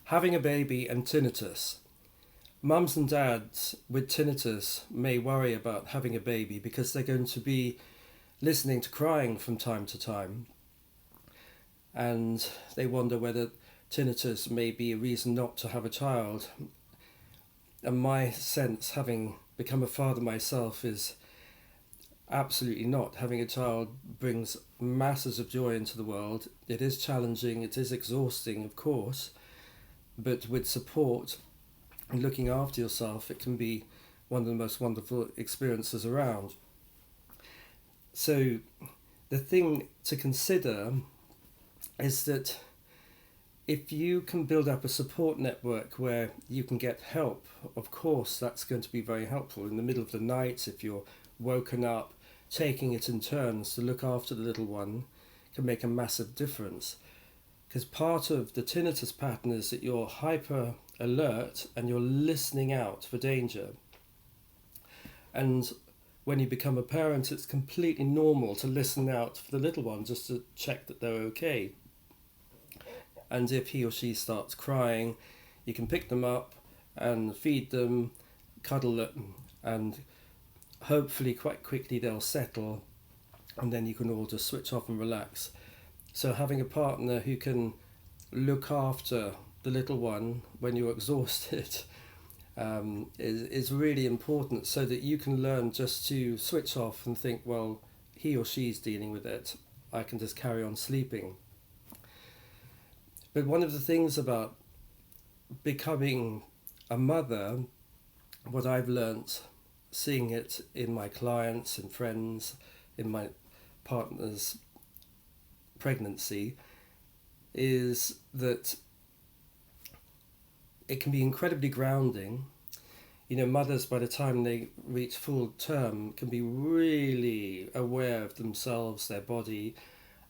Having a baby and tinnitus. Mums and dads with tinnitus may worry about having a baby because they're going to be listening to crying from time to time, and they wonder whether tinnitus may be a reason not to have a child. And my sense, having become a father myself, is absolutely not. Having a child brings masses of joy into the world. It is challenging, it is exhausting, of course, but with support and looking after yourself, it can be one of the most wonderful experiences around. So the thing to consider is that if you can build up a support network where you can get help, of course that's going to be very helpful. In the middle of the night, if you're woken up, taking it in turns to look after the little one can make a massive difference. Because part of the tinnitus pattern is that you're hyper alert and you're listening out for danger. And when you become a parent, it's completely normal to listen out for the little one just to check that they're okay. And if he or she starts crying, you can pick them up and feed them, cuddle them, and hopefully quite quickly they'll settle, and then you can all just switch off and relax. So having a partner who can look after the little one when you're exhausted is really important, so that you can learn just to switch off and think, well, he or she's dealing with it, I can just carry on sleeping. But one of the things about becoming a mother, what I've learnt, seeing it in my clients and friends, in my partner's pregnancy, is that it can be incredibly grounding. You know, mothers, by the time they reach full term, can be really aware of themselves, their body,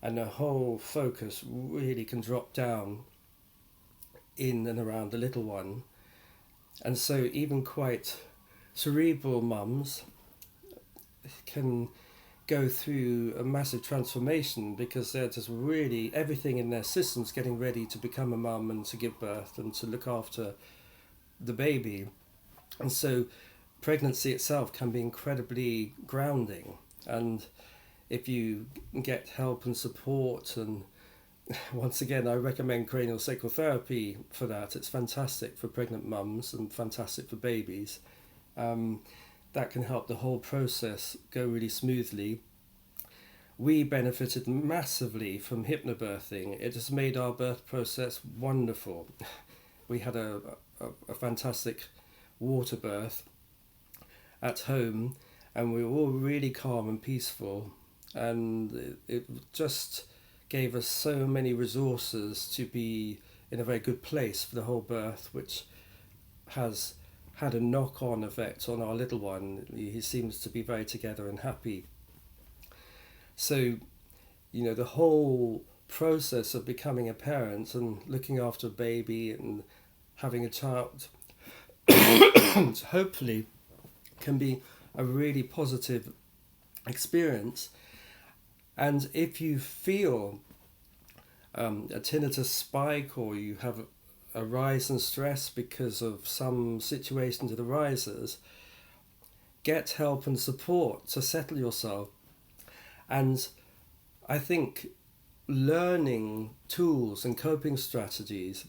and their whole focus really can drop down in and around the little one. And so even quite cerebral mums can go through a massive transformation because they're just really, everything in their systems getting ready to become a mum and to give birth and to look after the baby. And so pregnancy itself can be incredibly grounding. And if you get help and support, and once again I recommend cranial sacral therapy for that, it's fantastic for pregnant mums and fantastic for babies. That can help the whole process go really smoothly. We benefited massively from hypnobirthing. It has made our birth process wonderful. We had a fantastic water birth at home, and we were all really calm and peaceful, and it just gave us so many resources to be in a very good place for the whole birth, which has had a knock-on effect on our little one. He seems to be very together and happy. So, you know, the whole process of becoming a parent and looking after a baby and having a child hopefully can be a really positive experience. And if you feel a tinnitus spike, or you have a rise in stress because of some situation that arises, get help and support to settle yourself. And I think learning tools and coping strategies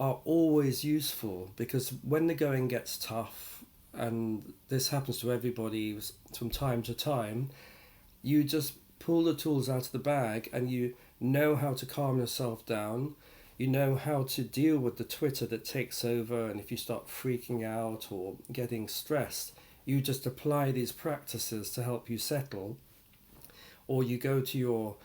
are always useful, because when the going gets tough, and this happens to everybody from time to time, you just pull the tools out of the bag and you know how to calm yourself down. You know how to deal with the twitter that takes over, and if you start freaking out or getting stressed, you just apply these practices to help you settle. Or you go to your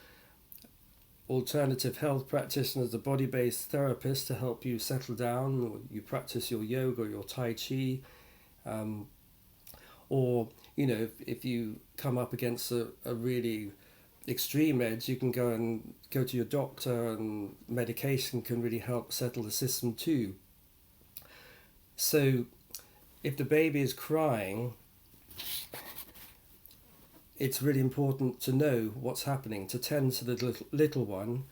alternative health practitioner, the body-based therapist, to help you settle down, or you practice your yoga, your tai chi, or you know, if you come up against a really extreme edge, you can go to your doctor, and medication can really help settle the system too. So if the baby is crying, it's really important to know what's happening, to tend to the little one,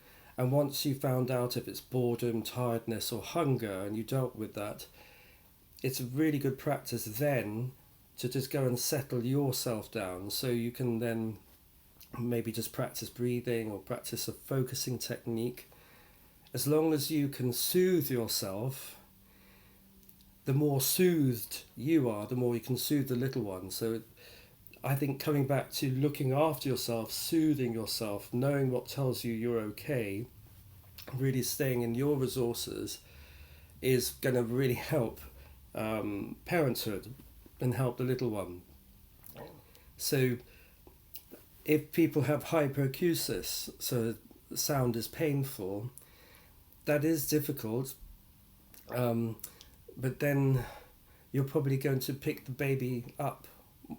And once you found out if it's boredom, tiredness, or hunger, and you dealt with that, it's a really good practice then to just go and settle yourself down, so you can then maybe just practice breathing or practice a focusing technique. As long as you can soothe yourself, the more soothed you are, the more you can soothe the little one. So I think coming back to looking after yourself, soothing yourself, knowing what tells you you're okay, really staying in your resources is going to really help parenthood and help the little one. So if people have hyperacusis, so the sound is painful, that is difficult, but then you're probably going to pick the baby up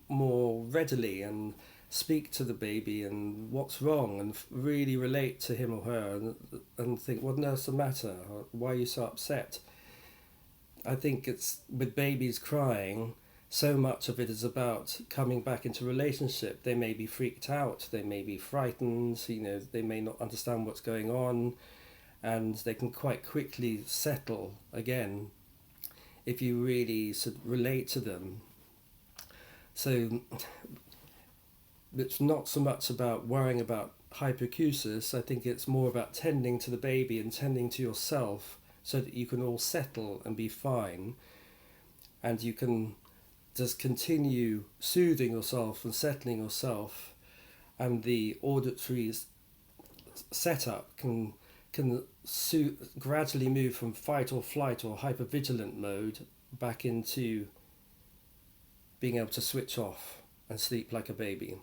more readily and speak to the baby and what's wrong, and really relate to him or her, and think, what on earth's the matter? Why are you so upset? I think it's with babies crying, so much of it is about coming back into relationship. They may be freaked out, they may be frightened, they may not understand what's going on, and they can quite quickly settle again if you really sort of relate to them. So it's not so much about worrying about hyperacusis. I think it's more about tending to the baby and tending to yourself so that you can all settle and be fine, and you can just continue soothing yourself and settling yourself, and the auditory setup can gradually move from fight or flight or hypervigilant mode back into being able to switch off and sleep like a baby.